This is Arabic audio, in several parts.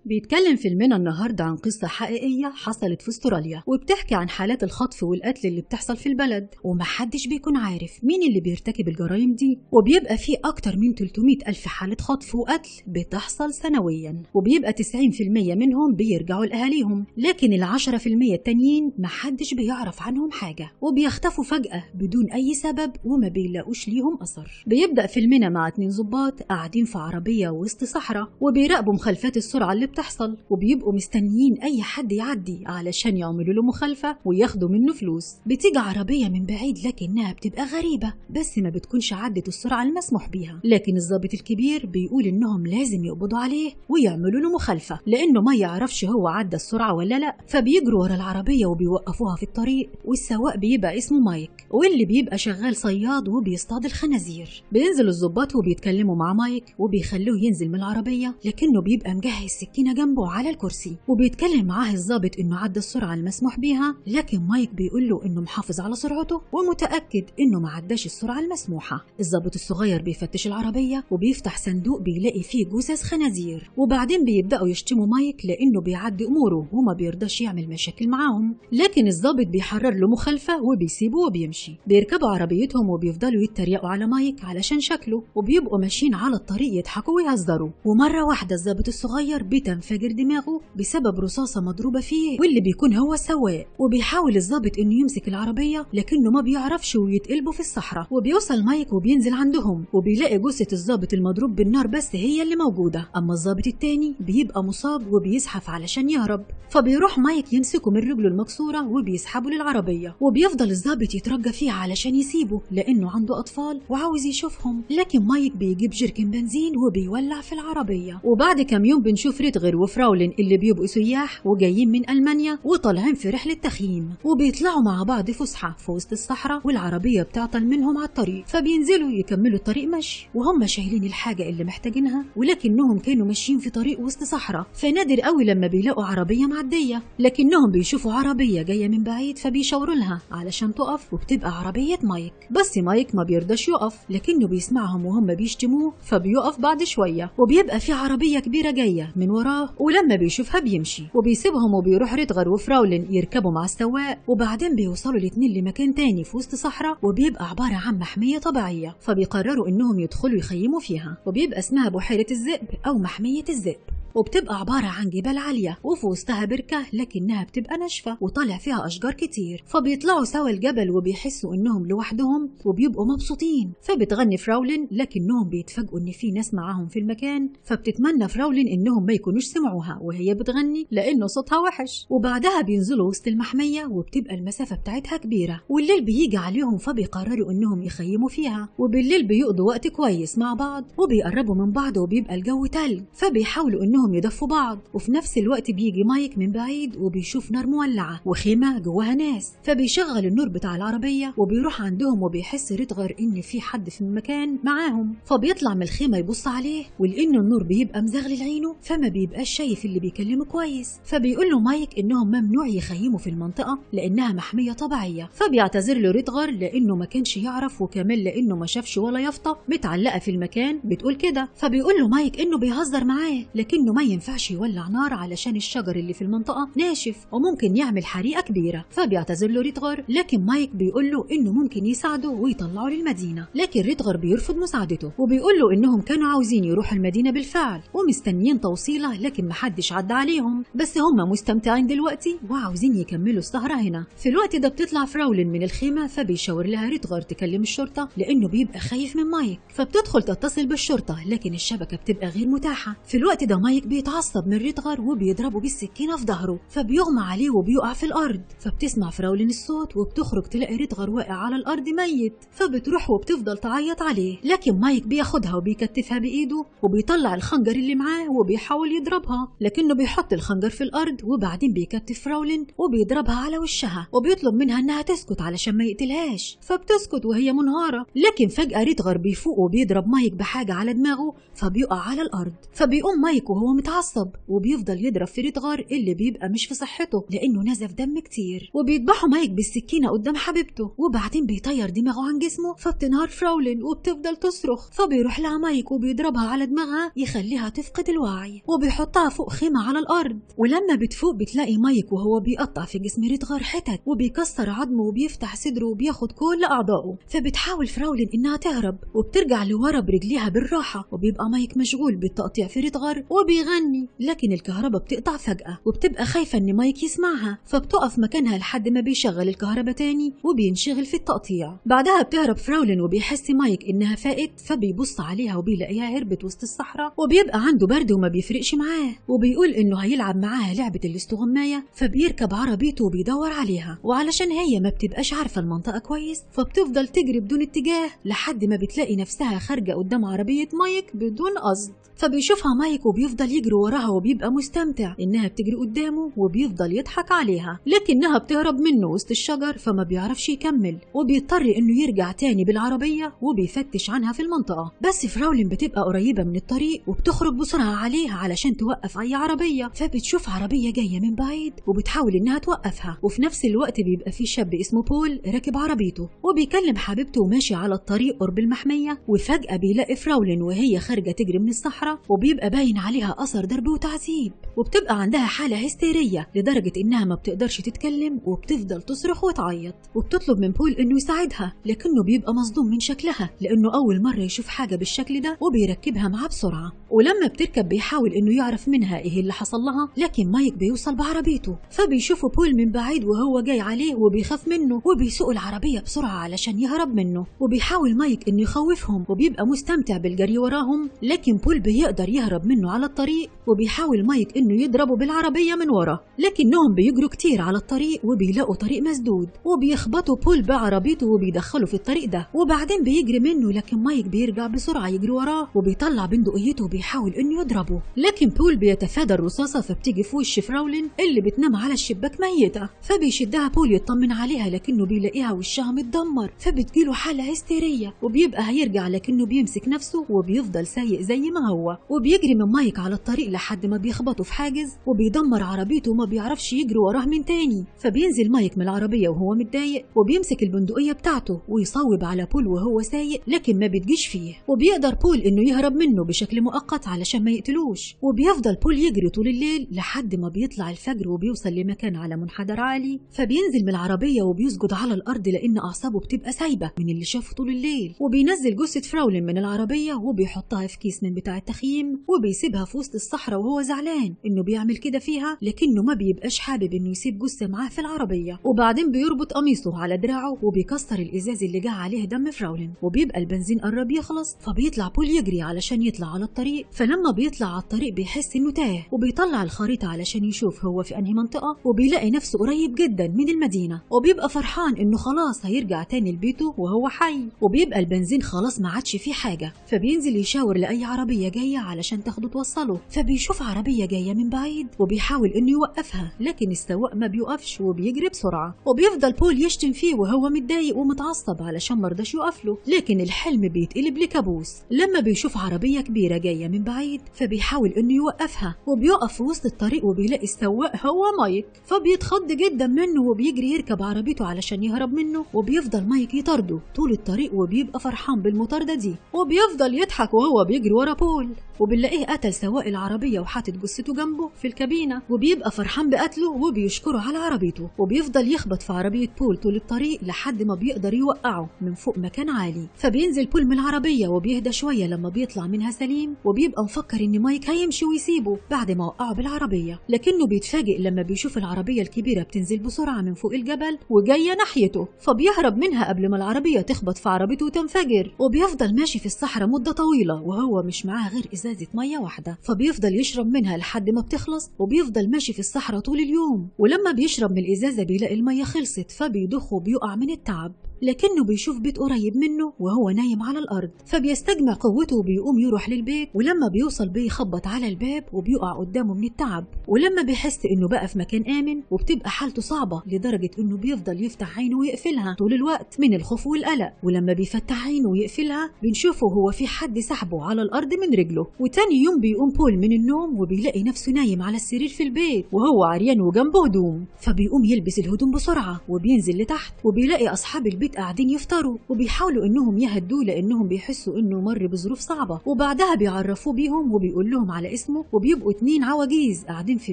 بيتكلم فيلمنا النهاردة عن قصة حقيقية حصلت في استراليا، وبتحكي عن حالات الخطف والقتل اللي بتحصل في البلد، ومحدش بيكون عارف مين اللي بيرتكب الجرائم دي. وبيبقى فيه أكتر من 300 ألف حالة خطف وقتل بتحصل سنويا، وبيبقى 90% منهم بيرجعوا لأهاليهم، لكن ال10% التانيين محدش بيعرف عنهم حاجة، وبيختفوا فجأة بدون أي سبب وما بيلاقوش ليهم أثر. بيبدأ فيلمنا مع 2 ضباط قاعدين في عربية وسط صحراء، وبيراقبوا مخالفات السرعة اللي بتحصل، وبيبقوا مستنيين أي حد يعدي علشان يعملوا له مخالفة وياخدوا منه فلوس. بتيجي عربية من بعيد لكنها بتبقى غريبة، بس ما بتكونش عدت السرعة المسموح بيها، لكن الضابط الكبير بيقول إنهم لازم يقبضوا عليه ويعملوا له مخالفة لأنه ما يعرفش هو عدى السرعة ولا لا. فبيجروا ورا العربية وبيوقفوها في الطريق، والسواق بيبقى اسمه مايك، واللي بيبقى شغال صياد وبيصطاد الخنازير. بينزل الضباط وبيتكلموا مع مايك وبيخلوه ينزل من العربية، لكنه بيبقى مجهز سكينة جنبه على الكرسي، وبيتكلم معاه الضابط انه عدى السرعة المسموح بيها، لكن مايك بيقول له انه محافظ على سرعته ومتأكد انه ما عداش السرعة المسموحة. الضابط الصغير بيفتش العربية وبيفتح صندوق بيلاقي فيه جثث خنازير، وبعدين بيبدأوا يشتموا مايك لانه بيعدي اموره وما بيرضاش يعمل مشاكل معاهم، لكن الضابط بيحرر له مخالفة وبيسيبه وبيمشي. بيركبوا عربيتهم وبيفضلوا يتريقوا على مايك علشان شكله، وبيبقوا ماشيين على الطريق يضحكوا ويهزروا. ومرة واحدة الضابط الصغير بتنفجر دماغه بسبب رصاصة مضروبة فيه، واللي بيكون هو السواق. وبيحاول الضابط انه يمسك العربية لكنه ما بيعرفش ويتقلبوا في الصحراء. وبيوصل مايك وبينزل عندهم وبيلاقي جثة الضابط المضروب بالنار بس هي اللي موجودة، اما الضابط التاني بيبقى مصاب وبيزحف علشان يهرب. فبيروح مايك يمسكه من رجله المكسورة وبيسحبه للعربية، وبيفضل الضابط يترجى فيه علشان يسيبه لانه عنده اطفال وعاوز يشوفهم، لكن مايك بيجيب جيركن بنزين وبيولع في العربية. وبعد كام يوم بنشوف ريتغر وفراولين اللي بيبقوا سياح وجايين من ألمانيا وطالعين في رحلة تخييم، وبيطلعوا مع بعض فسحة في وسط الصحراء، والعربية بتعطل منهم على الطريق، فبينزلوا يكملوا الطريق مشي وهم شايلين الحاجة اللي محتاجينها، ولكنهم كانوا ماشيين في طريق وسط صحراء، فنادر قوي لما بيلاقوا عربية معدية، لكنهم بيشوفوا عربية جاية من بعيد فبيشاوروا لها علشان تقف، وبتبقى عربية مايك. بس مايك ما بيرضاش يقف لكنه بيسمعهم وهم بيشتموه، فبيقف بعد شوية وبيبقى في عربية كبيرة جاية من وراه، ولما بيشوفها بيمشي وبيسيبهم، وبيروح ريتغر وفراولين يركبوا مع السواق. وبعدين بيوصلوا الاتنين لمكان تاني في وسط صحراء، وبيبقى عبارة عن محمية طبيعية، فبيقرروا انهم يدخلوا يخيموا فيها، وبيبقى اسمها بحيرة الذئب او محمية الذئب، وبتبقى عبارة عن جبال عالية وفي وسطها بركة لكنها بتبقى ناشفة وطالع فيها أشجار كتير. فبيطلعوا سوا الجبل وبيحسوا إنهم لوحدهم وبيبقوا مبسوطين. فبتغني فراولين لكنهم بيتفاجئوا إن في ناس معاهم في المكان، فبتتمنى فراولين إنهم ما يكونوش سمعوها وهي بتغني لأنه صوتها وحش. وبعدها بينزلوا وسط المحمية وبتبقى المسافة بتاعتها كبيرة، والليل بيجي عليهم فبيقرروا إنهم يخيموا فيها، وبالليل بيقضوا وقت كويس مع بعض وبيقربوا من بعض وبيبقى الجو تلج، فبيحاولوا إنهم يدفوا بعض. وفي نفس الوقت بيجي مايك من بعيد وبيشوف نار مولعة وخيمة جواها ناس، فبيشغل النور بتاع العربية وبيروح عندهم، وبيحس ريتغر إن في حد في المكان معاهم، فبيطلع من الخيمة يبص عليه، ولأنه النور بيبقى مزغلل عينه فما بيبقاش شايف اللي بيكلمه كويس. فبيقول له مايك إنهم ممنوع يخيموا في المنطقة لأنها محمية طبيعية، فبيعتذر له ريتغر لأنه ما كانش يعرف، وكمان لأنه ما شافش ولا يافطة متعلقة في المكان بتقول كده. فبيقول له مايك إنه بيهزر معاه لكنه ما ينفعش يولع نار علشان الشجر اللي في المنطقة ناشف وممكن يعمل حريقة كبيرة. فبيعتذر له ريتغر، لكن مايك بيقول له إنه ممكن يساعده ويطلعه للمدينة، لكن ريتغر بيرفض مساعدته وبيقول له إنهم كانوا عاوزين يروحوا المدينة بالفعل ومستنيين توصيله، لكن محدش عدى عليهم، بس هم مستمتعين دلوقتي وعاوزين يكملوا السهرة هنا. في الوقت ده بتطلع فراولين من الخيمة، فبيشاور لها ريتغر تكلم الشرطة لأنه بيبقى خايف من مايك، فبتدخل تتصل بالشرطة لكن الشبكة بتبقى غير متاحة. في الوقت ده مايك بيتعصب من ريتغر وبيضربه بالسكينة في ظهره، فبيغمى عليه وبيقع في الأرض. فبتسمع فراولين الصوت وبتخرج تلاقي ريتغر واقع على الأرض ميت، فبتروح وبتفضل تعيط عليه، لكن مايك بياخدها وبيكتفها بإيده وبيطلع الخنجر اللي معاه وبيحاول يضربها، لكنه بيحط الخنجر في الأرض وبعدين بيكتف فراولين وبيضربها على وشها وبيطلب منها إنها تسكت علشان ما يقتلهاش، فبتسكت وهي منهارة. لكن فجأة ريتغر بيفوق وبيضرب مايك بحاجة على دماغه فبيقع على الأرض، فبيقوم مايك وهو متعصب وبيفضل يضرب في ريدغار اللي بيبقى مش في صحته لأنه نزف دم كتير، وبيذبحوا مايك بالسكينة قدام حبيبته، وبعدين بيطير دماغه عن جسمه فبتنهار فراولين وبتفضل تصرخ، فبيروح لها مايك وبيضربها على دماغها يخليها تفقد الوعي وبيحطها فوق خيمة على الأرض. ولما بتفوق بتلاقي مايك وهو بيقطع في جسم ريدغار حتت وبيكسر عظمه وبيفتح صدره وبياخد كل أعضائه. فبتحاول فراولين إنها تهرب وبترجع لورا برجليها بالراحة، وبيبقى مايك مشغول بالتقطيع في ريدغار وبيغني، لكن الكهرباء بتقطع فجأة وبتبقى خايفة إن مايك يسمعها، فبتقف مكانها لحد ما بيشغل الكهرباء تاني وبينشغل في التقطيع. بعدها بتهرب فراولين وبيحس مايك إنها فاقت، فبيبص عليها وبيلاقيها هربت وسط الصحراء، وبيبقى عنده برد وما بيفرقش معاه، وبيقول إنه هيلعب معاها لعبة الاستغماية، فبيركب عربيته وبيدور عليها، وعلشان هي ما بتبقاش عارفة المنطقة كويس فبتفضل تجري بدون اتجاه لحد ما بتلاقي نفسها خارجة قدام عربية مايك بدون قصد. فبيشوفها مايك وبيفضل يجري وراها وبيبقى مستمتع إنها بتجري قدامه وبيفضل يضحك عليها، لكنها بتهرب منه وسط الشجر فما بيعرفش يكمل، وبيضطر إنه يرجع تاني بالعربية وبيفتش عنها في المنطقة. بس فراولين بتبقى قريبة من الطريق وبتخرج بسرعة عليها علشان توقف أي عربية، فبتشوف عربية جاية من بعيد وبتحاول إنها توقفها، وفي نفس الوقت بيبقى في شاب اسمه بول راكب عربيته وبيكلم حبيبته وماشي على الطريق قرب المحمية، وفجأة بيلاقي فراولين وهي خارجة تجري من الصحراء وبيبقى باين عليها أثر ضرب وتعذيب، وبتبقى عندها حالة هستيرية لدرجة إنها ما بتقدرش تتكلم وبتفضل تصرخ وتعيط، وبتطلب من بول إنه يساعدها، لكنه بيبقى مصدوم من شكلها لأنه أول مرة يشوف حاجة بالشكل ده وبيركبها معاه بسرعة. ولما بتركب بيحاول إنه يعرف منها إيه اللي حصل لها، لكن مايك بيوصل بعربيته فبيشوفه بول من بعيد وهو جاي عليه وبيخاف منه وبيسوق العربية بسرعة علشان يهرب منه، وبيحاول مايك إنه يخوفهم وبيبقى مستمتع بالجري وراهم، لكن بول بيقدر يهرب منه على الطريق، وبيحاول مايك إنه يضربه بالعربية من ورا، لكنهم بيجروا كتير على الطريق وبيلاقوا طريق مسدود وبيخبطوا بول بعربيته وبيدخلوا في الطريق ده، وبعدين بيجري منه، لكن مايك بيرجع بسرعة يجري وراه وبيطلع بندقيته وبيحاول إنه يضربه، لكن بول بيتفادى الرصاصة فبتيجي في وش فراولين اللي بتنام على الشباك ميتة، فبيشدها بول يطمن عليها لكنه بيلاقيها وشها متدمر، فبتجيله حالة هستيرية وبيبقى هيرجع لكنه بيمسك نفسه وبيفضل سايق زي ما هو، وبيجري من مايك على الطريق لحد ما بيخبطه في حاجز وبيدمر عربيته وما بيعرفش يجري وراه من تاني. فبينزل مايك من العربية وهو متضايق وبيمسك البندقية بتاعته ويصوب على بول وهو سايق، لكن ما بتجيش فيه، وبيقدر بول إنه يهرب منه بشكل مؤقت علشان ما يقتلوش، وبيفضل بول يجري طول الليل لحد ما بيطلع الفجر وبيوصل لمكان على منحدر عالي، فبينزل من العربية وبيسجد على الأرض لأن أعصابه بتبقى سايبة من اللي شافه طول الليل، وبينزل جثة فراولين من العربية وبيحطها في كيس من بتاع التخييم وبيسيبها في وسط الصحراء وهو زعلان إنه بيعمل كده فيها، لكنه ما بيبقاش حابب إنه يسيب جثة معاه في العربية. وبعدين بيربط قميصه على دراعه وبيكسر الإزاز اللي جه عليه دم فراولين، وبيبقى البنزين قرب يخلص، فبيطلع بول يجري علشان يطلع على الطريق، فلما بيطلع على الطريق بيحس إنه تاه وبيطلع الخريطة علشان يشوف هو في أنهي منطقة، وبيلاقي نفسه قريب جدا من المدينة، وبيبقى فرحان إنه خلاص هيرجع تاني لبيته وهو حي، وبيبقى البنزين خلاص ما عادش فيه حاجة، فبينزل يشاور لأي عربية جاية علشان تاخده توصله، فبيشوف عربية جاية من بعيد وبيحاول إنه يوقفها، لكن السواق ما بيوقفش وبيجري بسرعة، وبيفضل بول يشتم فيه وهو متضايق ومتعصب علشان مرضاش يوقف له، لكن الحلم بيتقلب لكابوس لما بيشوف عربية كبيرة جاية من بعيد، فبيحاول إنه يوقفها وبيقف في وسط الطريق وبيلاقي السواق هو مايك، فبيتخض جدا منه وبيجري يركب عربيته علشان يهرب منه، وبيفضل مايك يطارده طول الطريق وبيبقى فرحان بالمطاردة دي، وبيفضل يضحك وهو بيجري ورا بول، وبنلاقيه قتل سواق العربية وحاطط جثته جنبه في الكابينة، وبيبقى فرحان بقتله وبيشكره على عربيته، وبيفضل يخبط في عربية بول طول الطريق لحد ما بيقدر يوقعه من فوق مكان عالي، فبينزل بول من العربية وبيهدى شوية لما بيطلع منها سليم، وبيبقى مفكر إن مايك هيمشي ويسيبه بعد ما وقعه بالعربية، لكنه بيتفاجئ لما بيشوف العربية الكبيرة بتنزل بسرعة من فوق الجبل وجاية ناحيته، فبيهرب منها قبل ما العربية تخبط في عربيته وتنفجر، وبيفضل ماشي في الصحراء مدة طويلة وهو مش معاه غير إزازة مية واحدة، فبيفضل يشرب منها لحد ما بتخلص، وبيفضل ماشي في الصحراء طول اليوم، ولما بيشرب من الإزازة بيلاقي المية خلصت فبيدخ وبيقع من التعب، لكنه بيشوف بيت قريب منه وهو نايم على الأرض، فبيستجمع قوته وبيقوم يروح للبيت، ولما بيوصل بيخبط على الباب وبيقع قدامه من التعب، ولما بيحس إنه بقى في مكان آمن وبتبقى حالته صعبة لدرجة إنه بيفضل يفتح عينه ويقفلها طول الوقت من الخوف والقلق، ولما بيفتح عينه ويقفلها بنشوفه هو في حد سحبه على الأرض من رجله. وتاني يوم بيقوم بول من النوم وبيلاقي نفسه نايم على السرير في البيت وهو عريان وجنبه هدوم، فبيقوم يلبس الهدوم بسرعة وبينزل لتحت وبيلاقي أصحاب البيت قاعدين يفطروا وبيحاولوا إنهم يهدوه لأنهم بيحسوا إنه مر بظروف صعبة، وبعدها بيعرفوه بيهم وبيقول لهم على اسمه، وبيبقوا 2 عواجيز قاعدين في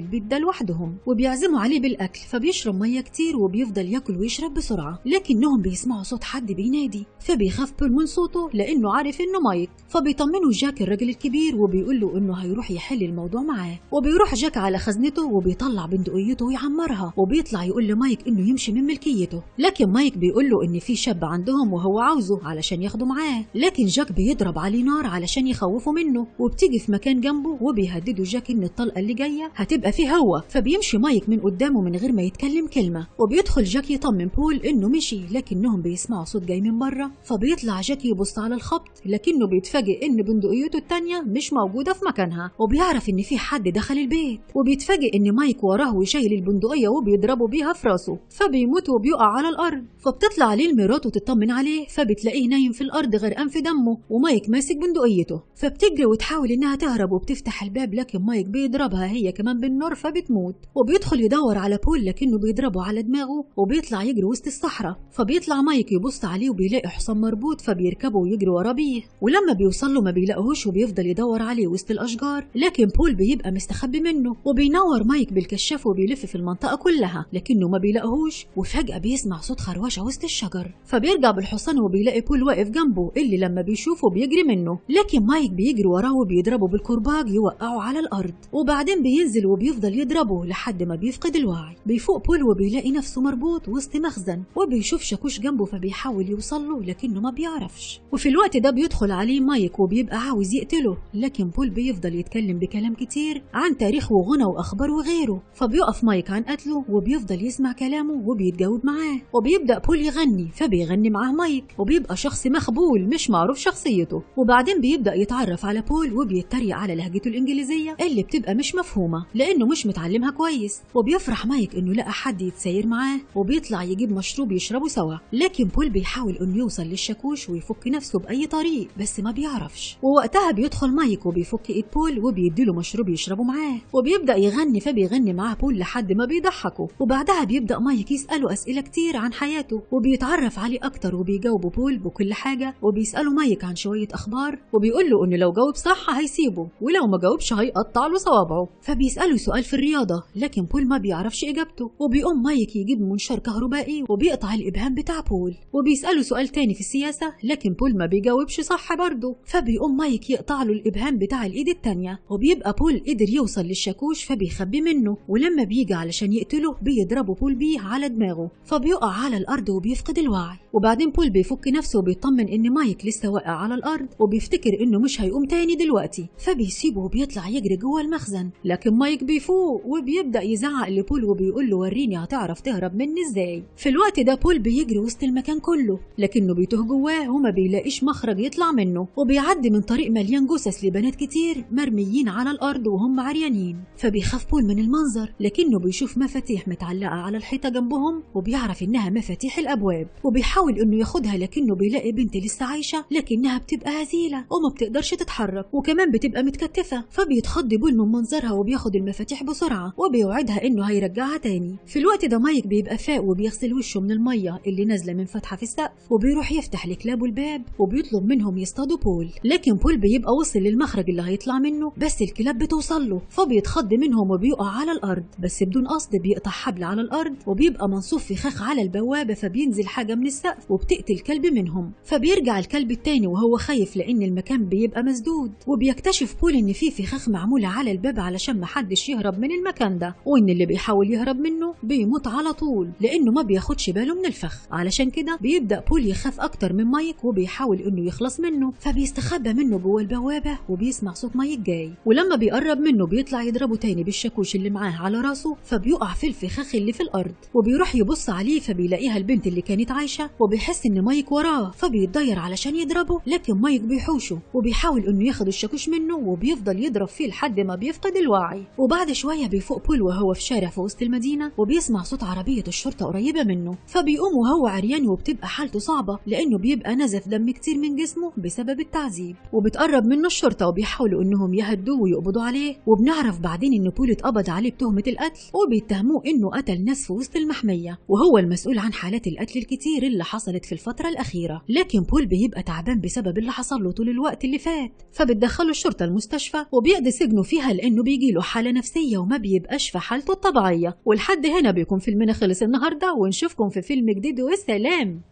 البيت ده لوحدهم وبيعزموا عليه بالأكل، فبيشرب مية كتير وبيفضل ياكل ويشرب بسرعة، لكنهم بيسمعوا صوت حد بينادي، فبيخاف بول من صوته لأنه عارف إنه مايك، فبيطمنوا جاك الراجل الكبير وبيقول له إنه هيروح يحل الموضوع معاه. وبيروح جاك على خزنته وبيطلع بندقيته ويعمرها، وبيطلع يقول لمايك إنه يمشي من ملكيته، لكن مايك بيقول له إن في شاب عندهم وهو عاوزه علشان ياخده معاه، لكن جاك بيضرب عليه نار علشان يخوفه منه، وبتيجي في مكان جنبه وبيهددوا جاك إن الطلقة اللي جاية هتبقى فيه هو، فبيمشي مايك من قدامه من غير ما يتكلم كلمة، وبيدخل جاك يطمن بول إنه مشي، لكنهم بيسمعوا صوت جاي من بره، فبيطلع جاك يبص على الخبط، لكنه بيتفاجئ إن بندقيته التانية مش موجودة في مكانها، وبيعرف إن في حد دخل البيت، وبيتفاجئ إن مايك وراه وشايل البندقية وبيضربه بيها في راسه، فبيموت وبيقع على الأرض، فبتطلع عليه المرات وتطمن عليه، فبتلاقيه نايم في الأرض غرقان في دمه ومايك ماسك بندقيته، فبتجري وتحاول إنها تهرب وبتفتح الباب، لكن مايك بيضربها هي كمان بالنار فبتموت، وبيدخل يدور على بول لكنه بيضربه على دماغه وبيطلع يجري وسط الصحراء، فبيطلع مايك يبص عليه وبيلاقي حصان مربوط فبيركبه ويجري وراه بيه، ولما بيوصل له ما بيلاقيهوش وبيفضل يدور عليه وسط الأشجار، لكن بول بيبقى مستخبي منه، وبينور مايك بالكشاف وبيلف في المنطقة كلها لكنه ما بيلاقيهوش، وفجأة بيسمع صوت خروشة وسط الشجر، فبيرجع بالحصان وبيلاقي بول واقف جنبه اللي لما بيشوفه بيجري منه، لكن مايك بيجري وراه وبيضربه بالكرباج يوقعه على الأرض، وبعدين بينزل وبيفضل يضربه لحد ما بيفقد الوعي. بيفوق بول وبيلاقي نفسه مربوط وسط مخزن، وبيشوف شاكوش جنبه فبيحاول يوصل له لكنه ما بيعرفش، وفي الوقت ده بيدخل عليه مايك وبيبقى عاوز يقتله، لكن بول بيفضل يتكلم بكلام كتير عن تاريخ وغنى وأخبار وغيره، فبيقف مايك عن قتله وبيفضل يسمع كلامه وبيتجاوب معاه، وبيبدأ بول يغني فبيغني معاه مايك، وبيبقى شخص مخبول مش معروف شخصيته، وبعدين بيبدأ يتعرف على بول وبيتريق على لهجته الإنجليزية اللي بتبقى مش مفهومة لأنه مش متعلمها كويس، وبيفرح مايك إنه لقى حد يتساير معاه وبيطلع يجيب مشروب يشربوا سوا، لكن بول بيحاول إنه يوصل للشاكوش ويفك نفسه بأي طريق بس ما بيعرفش، ووقتها بيدخل مايك وبيفك إيد بول وبيديله مشروب يشربه معاه، وبيبدأ يغني فبيغني معاه بول لحد ما بيضحكه، وبعدها بيبدأ مايك يسأله أسئلة كتير عن حياته وبيتعرف عليه أكتر، وبيجاوبه بول بكل حاجة، وبيسأله مايك عن شوية أخبار وبيقول له إنه لو جاوب صح هيسيبه ولو ما جاوبش هيقطع له صوابعه، فبيسأله سؤال في الرياضة لكن بول ما بيعرفش إجابته، وبيقوم مايك يجيب منشار كهربائي وبيقطع الإبهام بتاع بول، وبيسأله سؤال تاني في السياسة لكن بول ما بيجاوبش صح برضه، فبيقوم مايك يقطع له الإبهام بتاع الإيد التانية، وبيبقى بول قدر يوصل للشاكوش فبيخبي منه، ولما بيجي علشان يقتله بيضربه بول بيه على دماغه فبيقع على الأرض وبيفقد الوعي، وبعدين بول بيفك نفسه وبيطمن إن مايك لسه واقع على الأرض وبيفتكر إنه مش هيقوم تاني دلوقتي، فبيسيبه وبيطلع يجري جوه المخزن، لكن مايك بيفوق وبيبدأ يزعق لبول وبيقول له وريني هتعرف تهرب مني إزاي. في الوقت ده بول بيجري وسط المكان كله لكنه بيتوه جواه وما بيلاقيش مخرج يطلع منه، وبيعدي من طريق مليان جثث لبنات كتير مرميين على الأرض وهم عريانين، فبيخاف بول من المنظر لكنه بيشوف مفاتيح متعلقة على الحيطة جنبهم وبيعرف إنها مفاتيح الأبواب، وبيحاول إنه ياخدها لكنه بيلاقي بنت لسه عايشة لكنها بتبقى هزيلة وما بتقدرش تتحرك وكمان بتبقى متكتفة، فبيتخض بول من منظرها وبياخد المفاتيح بسرعة وبيوعدها إنه هيرجعها تاني. في الوقت ده مايك بيبقى فاق وبيغسل وشه من المية اللي نازلة من فتحة في السقف، وبيروح يفتح لكلابه الباب وبيطلب منهم يصطادوا بول، لكن بول بيبقى وصل للمخرج اللي هيطلع منه بس الكلاب بتوصل له فبيتخض منهم وبيقع على الأرض، بس بدون قصد بيقطع حبل على الأرض وبيبقى منصوب فخاخ على البوابة فبينزل حاجة من السقف وبتقتل كلب منهم، فبيرجع الكلب التاني وهو خايف لأن المكان بيبقى مسدود، وبيكتشف بول إن في فخاخ معمولة على الباب علشان محدش يهرب من المكان ده، وإن اللي بيحاول يهرب منه بيموت على طول لأنه ما بياخدش باله من الفخ، علشان كده بيبدأ بول يخاف أكتر من مايك وبيحاول إنه يخلص منه، فبيستخبى منه جوه البوابة وبيسمع صوت مايك جاي، ولما بيقرب منه بيطلع يضربه تاني بالشاكوش اللي معاه على راسه فبيقع في الفخاخ اللي في الأرض، وبيروح يبص عليه فبيلاقيها البنت اللي كانت عايشة وبيحس إن مايك وراه، فبيتضير علشان يضربه، لكن مايك بيحوشه وبيحاول إنه ياخد الشاكوش منه وبيفضل يضرب فيه لحد ما بيفقد الوعي. وبعد شوية بيفوق بول وهو في شارع في وسط المدينة وبيسمع صوت عربية الشرطة قريبة منه، فبيقوم وهو عريان وبتبقى حالته صعبة لأنه بيبقى نزف دم كتير من جسمه بسبب التعذيب. وبتقرب منه الشرطة وبيحاولوا إنهم يهدوه ويقبضوا عليه، وبنعرف بعدين إن بول اتقبض عليه بتهمة القتل وبيتهموه إنه قتل ناس في وسط المحمية، وهو المسؤول عن حالات القتل الكتير اللي حصلت في الفترة الأخيرة. لكن بول بيبقى تعبان بسبب اللي حصل له طول الوقت اللي فات، فبتدخله الشرطة المستشفى وبيقضي سجنه فيها لأنه بيجيله حالة نفسية وما بيبقاش في حالته الطبيعية. ولحد هنا بيكون فيلمنا خلص النهاردة، ونشوفكم في فيلم جديد والسلام.